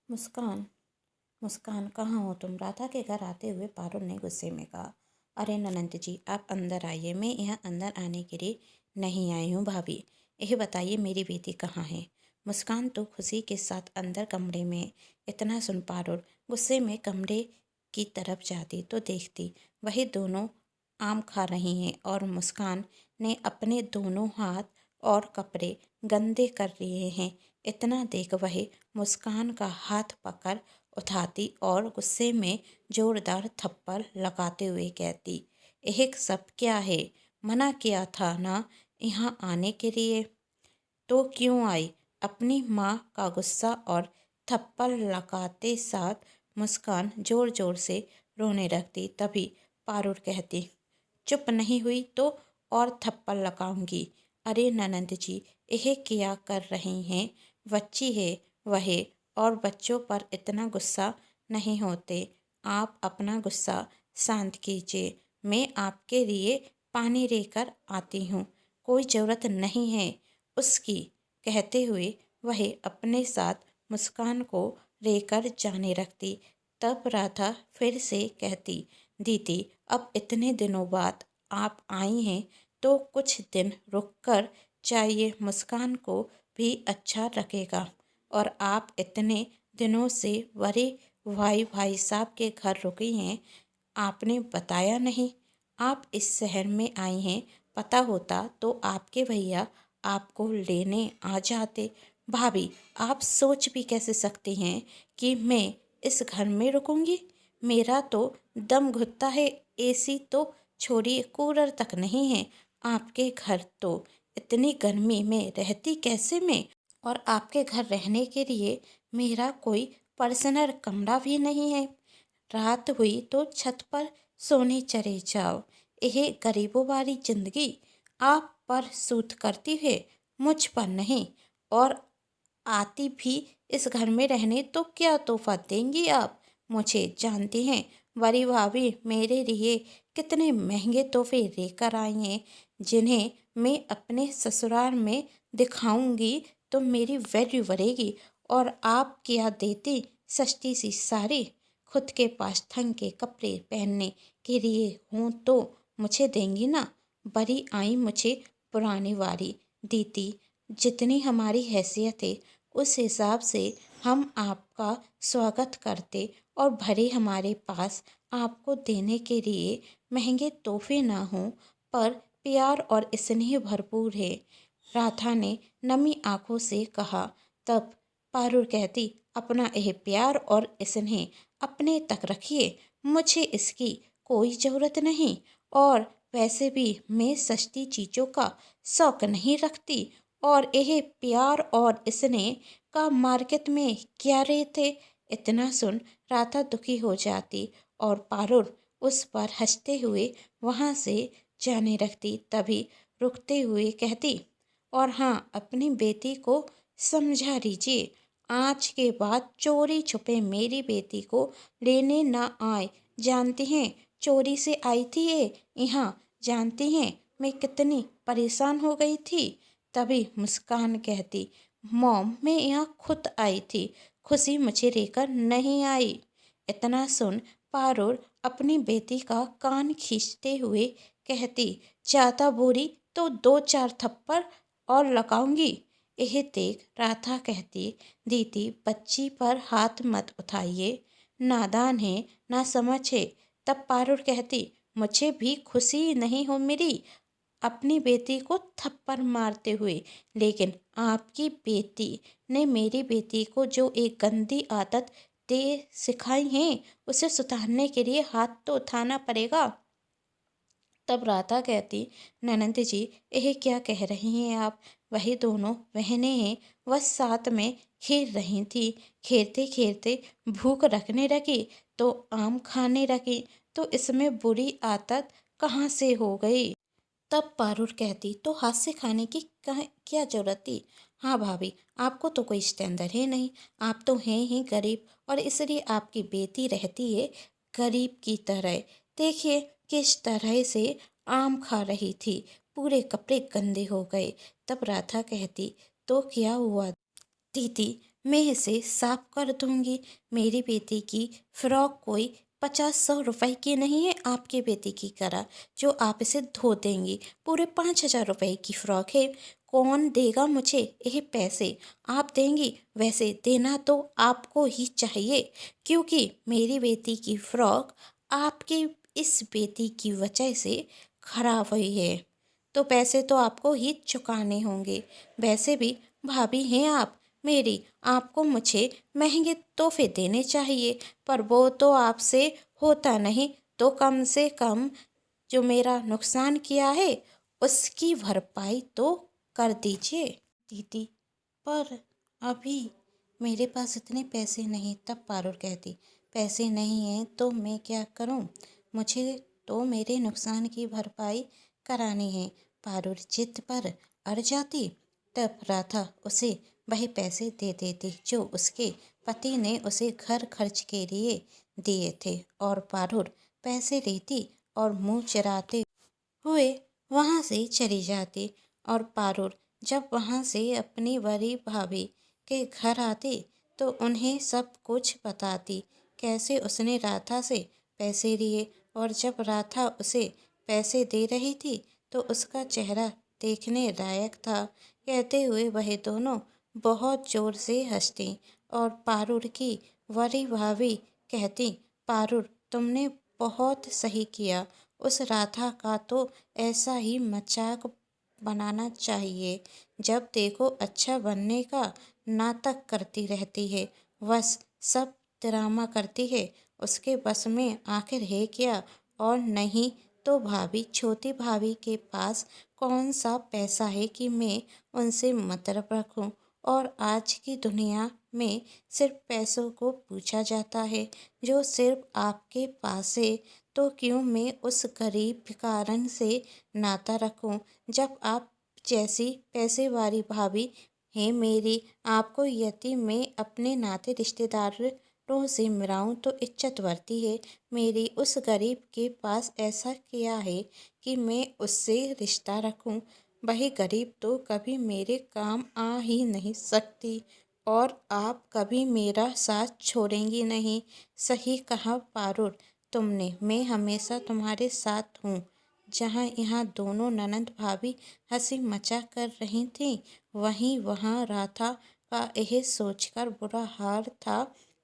मुस्कान, मुस्कान कहाँ हो तुम? राधा के घर आते हुए पारुल ने गुस्से में कहा। अरे ननंद जी, आप अंदर आइए। मैं यहाँ अंदर आने के लिए नहीं आई हूँ भाभी। यह बताइए मेरी बेटी कहाँ है? मुस्कान तो खुशी के साथ अंदर कमरे में। इतना सुन पारुल गुस्से में कमरे की तरफ जाती तो देखती वही दोनों आम खा रही हैं और मुस्कान ने अपने दोनों हाथ और कपड़े गंदे कर लिए हैं। इतना देख वही मुस्कान का हाथ पकड़ उठाती और गुस्से में जोरदार थप्पड़ लगाते हुए कहती, यह सब क्या है? मना किया था ना यहाँ आने के लिए, तो क्यों आई? अपनी माँ का गुस्सा और थप्पड़ लगाते साथ मुस्कान जोर जोर से रोने लगती। तभी पारुल कहती, चुप नहीं हुई तो और थप्पड़ लगाऊंगी। अरे ननंद जी, यह क्या कर रही हैं? बच्ची है वह, और बच्चों पर इतना गुस्सा नहीं होते। आप अपना गुस्सा शांत कीजिए। मैं आपके लिए पानी लेकर आती हूँ। कोई ज़रूरत नहीं है उसकी। कहते हुए वह अपने साथ मुस्कान को लेकर जाने लगती। तब राधा फिर से कहती, दीदी अब इतने दिनों बाद आप आई हैं तो कुछ दिन रुककर जाइए, मुस्कान को भी अच्छा लगेगा। और आप इतने दिनों से बड़े भाई साहब के घर रुकी हैं, आपने बताया नहीं। आप इस शहर में आई हैं, पता होता तो आपके भैया आपको लेने आ जाते। भाभी, आप सोच भी कैसे सकती हैं कि मैं इस घर में रुकूंगी? मेरा तो दम घुटता है। एसी तो छोड़िए, कूलर तक नहीं है। आपके घर तो इतनी गर्मी में रहती कैसे मैं? और आपके घर रहने के लिए मेरा कोई पर्सनल कमरा भी नहीं है। रात हुई तो छत पर सोने चले जाओ। यह गरीबों वाली जिंदगी आप पर सूट करती है, मुझ पर नहीं। और आती भी इस घर में रहने तो क्या तोहफा देंगी आप? मुझे जानती हैं बड़ी भाभी मेरे लिए कितने महंगे तोहफे लेकर आई हैं, जिन्हें मैं अपने ससुराल में दिखाऊंगी तो मेरी वैल्यू बढ़ेगी। और आप क्या देती? सस्ती सी साड़ी। खुद के पास ढंग के कपड़े पहनने के लिए हूँ तो मुझे देंगी ना? बड़ी आई मुझे पुरानी वाली दीदी। जितनी हमारी हैसियत है उस हिसाब से हम आपका स्वागत करते, और भले हमारे पास आपको देने के लिए महंगे तोहफे ना हों, पर प्यार और स्नेह भरपूर है। राधा ने नमी आंखों से कहा। तब पारुल कहती, अपना यह प्यार और स्नेह अपने तक रखिए, मुझे इसकी कोई ज़रूरत नहीं। और वैसे भी मैं सस्ती चीज़ों का शौक नहीं रखती। और यह प्यार और स्नेह का मार्केट में क्या रेट है? इतना सुन राधा दुखी हो जाती और पारुल उस पर हंसते हुए वहाँ से जाने लगती। तभी रुकते हुए कहती, और हाँ, अपनी बेटी को समझा दीजिए, आज के बाद चोरी छुपे मेरी बेटी को लेने ना आए। जानती हैं चोरी से आई थी ये यहाँ? जानती हैं मैं कितनी परेशान हो गई थी? तभी मुस्कान कहती, मॉम मैं यहाँ खुद आई थी, खुशी मुझे लेकर नहीं आई। इतना सुन पारुल अपनी बेटी का कान खींचते हुए कहती, ज़्यादा बोली तो दो चार थप्पड़ और लगाऊंगी। यह देख राधा कहती, दीदी बच्ची पर हाथ मत उठाइए, नादान है, ना समझ है। तब पारुल कहती, मुझे भी खुशी नहीं हो मेरी अपनी बेटी को थप्पड़ मारते हुए, लेकिन आपकी बेटी ने मेरी बेटी को जो एक गंदी आदत दे सिखाई है, उसे सुधारने के लिए हाथ तो उठाना पड़ेगा। तब राधा कहती, ननंद जी यह क्या कह रही हैं आप? वही दोनों बहनें हैं, वह साथ में खेल रही थी। खेलते खेलते भूख रखने लगी तो आम खाने लगी, तो इसमें बुरी आदत कहाँ से हो गई? तब पारुल कहती, तो हाथ से खाने की क्या जरूरत थी? हाँ भाभी, आपको तो कोई स्टैंडर्ड है नहीं। आप तो हैं ही गरीब, और इसलिए आपकी बेटी रहती है गरीब की तरह। देखिए किस तरह से आम खा रही थी, पूरे कपड़े गंदे हो गए। तब राधा कहती, तो क्या हुआ दीदी, मैं इसे साफ कर दूंगी। मेरी बेटी की फ्रॉक कोई 50-100 रुपए की नहीं है आपके बेटी की तरह जो आप इसे धो देंगी। पूरे 5,000 रुपए की फ्रॉक है। कौन देगा मुझे ये पैसे? आप देंगी? वैसे देना तो आपको ही चाहिए, क्योंकि मेरी बेटी की फ्रॉक आपके इस बेटी की वजह से खराब हुई है। तो पैसे तो आपको ही चुकाने होंगे। वैसे भी भाभी हैं आप मेरी, आपको मुझे महंगे तोहफे देने चाहिए, पर वो तो आपसे होता नहीं। तो कम से कम जो मेरा नुकसान किया है उसकी भरपाई तो कर दीजिए। दीदी, पर अभी मेरे पास इतने पैसे नहीं। तब पारुल कहती, पैसे नहीं हैं तो मैं क्या करूं? मुझे तो मेरे नुकसान की भरपाई करानी है। पारुल जिद पर अड़ जाती। तब राधा उसे वही पैसे दे देती जो उसके पति ने उसे घर खर्च के लिए दिए थे, और पारुल पैसे लेती और मुंह चुराते हुए वहाँ से चली जाती। और पारुल जब वहाँ से अपनी बड़ी भाभी के घर आती तो उन्हें सब कुछ बताती, कैसे उसने राधा से पैसे लिए। और जब राधा उसे पैसे दे रही थी तो उसका चेहरा देखने लायक था। कहते हुए वह दोनों बहुत जोर से हंसती। और पारुल की बड़ी भाभी कहती, पारुल तुमने बहुत सही किया। उस राधा का तो ऐसा ही मजाक बनाना चाहिए। जब देखो अच्छा बनने का नाटक करती रहती है, बस सब ड्रामा करती है। उसके बस में आखिर है क्या? और नहीं तो भाभी, छोटी भाभी के पास कौन सा पैसा है कि मैं उनसे मतलब रखूं? और आज की दुनिया में सिर्फ पैसों को पूछा जाता है। जो सिर्फ आपके पास है तो क्यों मैं उस गरीब भिखारन से नाता रखूं? जब आप जैसी पैसे वाली भाभी है मेरी, आपको यदि मैं अपने नाते रिश्तेदारों से मिलाऊं तो इज्जत बढ़ती है मेरी। उस गरीब के पास ऐसा क्या है कि मैं उससे रिश्ता रखूं? वही गरीब तो कभी मेरे काम आ ही नहीं सकती, और आप कभी मेरा साथ छोड़ेंगी नहीं। सही कहा पारुल तुमने, मैं हमेशा तुम्हारे साथ हूँ। जहाँ यहाँ दोनों ननंद भाभी हंसी मजाक कर रही थीं, वहीं वहाँ राधा का यह सोचकर बुरा हाल था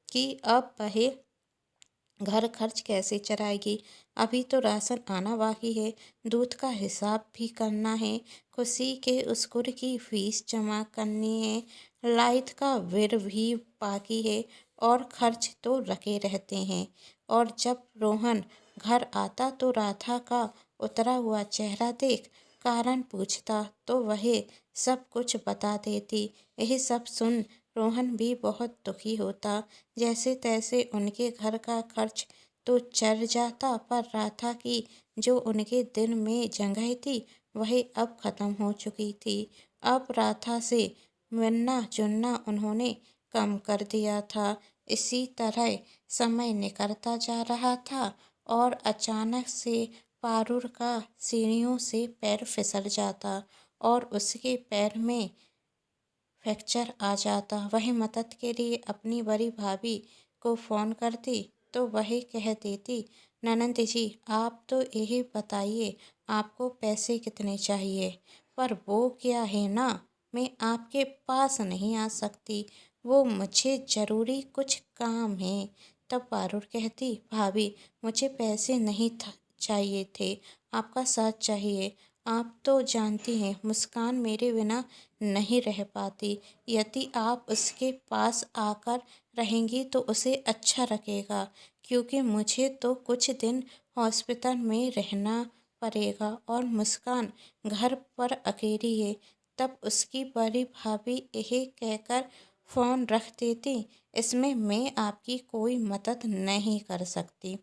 कि अब वह घर खर्च कैसे चलाएगी। अभी तो राशन आना बाकी है, दूध का हिसाब भी करना है, खुशी के स्कूल की फीस जमा करनी है, लाइट का बिल भी बाकी है, और खर्च तो रखे रहते हैं। और जब रोहन घर आता तो राधा का उतरा हुआ चेहरा देख कारण पूछता तो वह सब कुछ बता देती। यह सब सुन रोहन भी बहुत दुखी होता। जैसे तैसे उनके घर का खर्च तो चल जाता, पर राधा की जो उनके दिल में जगह थी वह अब खत्म हो चुकी थी। अब राधा से मिलना जुलना उन्होंने कम कर दिया था। इसी तरह समय निकलता जा रहा था और अचानक से पारुल का सीढ़ियों से पैर फिसल जाता और उसके पैर में फ्रैक्चर आ जाता। वह मदद के लिए अपनी बड़ी भाभी को फ़ोन करती तो वह कह देती, ननंद जी आप तो यही बताइए आपको पैसे कितने चाहिए? पर वो क्या है ना, मैं आपके पास नहीं आ सकती, वो मुझे ज़रूरी कुछ काम है। तब पारुल कहती, भाभी मुझे पैसे नहीं चाहिए थे, आपका साथ चाहिए। आप तो जानती हैं मुस्कान मेरे बिना नहीं रह पाती। यदि आप उसके पास आकर रहेंगी तो उसे अच्छा लगेगा, क्योंकि मुझे तो कुछ दिन हॉस्पिटल में रहना पड़ेगा और मुस्कान घर पर अकेली है। तब उसकी बड़ी भाभी यही कहकर फ़ोन रख देती, इसमें मैं आपकी कोई मदद नहीं कर सकती।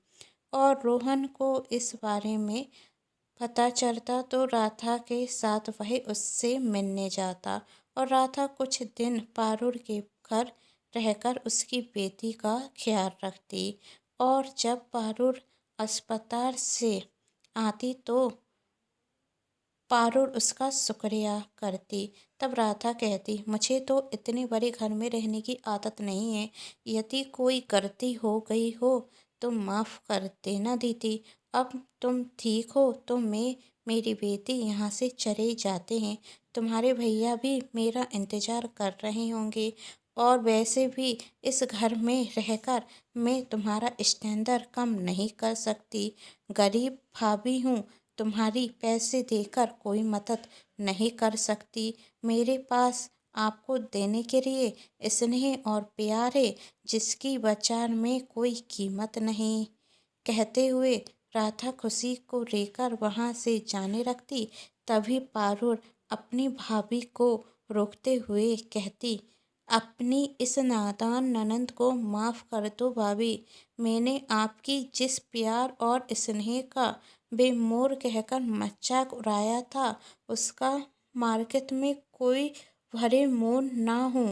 और रोहन को इस बारे में पता चलता तो राधा के साथ वह उससे मिलने जाता और राधा कुछ दिन पारुल के घर रहकर उसकी बेटी का ख्याल रखती। और जब पारुल अस्पताल से आती तो पारुल उसका शुक्रिया करती। तब राधा कहती, मुझे तो इतने बड़े घर में रहने की आदत नहीं है। यदि कोई गलती हो गई हो तो माफ़ कर देना दीदी। अब तुम ठीक हो तो मैं मेरी बेटी यहाँ से चले जाते हैं। तुम्हारे भैया भी मेरा इंतज़ार कर रहे होंगे। और वैसे भी इस घर में रहकर मैं तुम्हारा स्टैंडर्ड कम नहीं कर सकती। गरीब भाभी हूँ, तुम्हारी पैसे देकर कोई मदद नहीं कर सकती। मेरे पास आपको देने के लिए स्नेह और प्यार है, जिसकी बाजार में कोई कीमत नहीं। कहते हुए राधा खुशी को लेकर वहाँ से जाने लगती। तभी पारुल अपनी भाभी को रोकते हुए कहती, अपनी इस नादान ननद को माफ़ कर दो भाभी। मैंने आपकी जिस प्यार और स्नेह का बेमोर कहकर मजाक उड़ाया था, उसका मार्केट में कोई भरे मोल ना हो।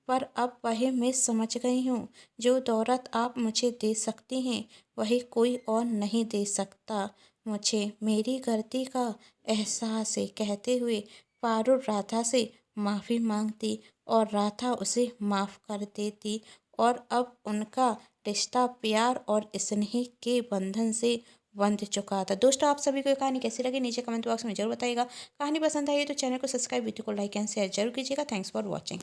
पर अब वही मैं समझ गई हूँ, जो दौलत आप मुझे दे सकती हैं वही कोई और नहीं दे सकता। मुझे मेरी गलती का एहसास है। कहते हुए पारुल राधा से माफ़ी मांगती और राधा उसे माफ़ कर देती। और अब उनका रिश्ता प्यार और स्नेह के बंधन से बंध चुका था। दोस्तों, आप सभी को ये कहानी कैसी लगी नीचे कमेंट बॉक्स में जरूर बताइएगा। कहानी पसंद आई तो चैनल को सब्सक्राइब, वीडियो को लाइक एंड शेयर जरूर कीजिएगा। Thanks for watching.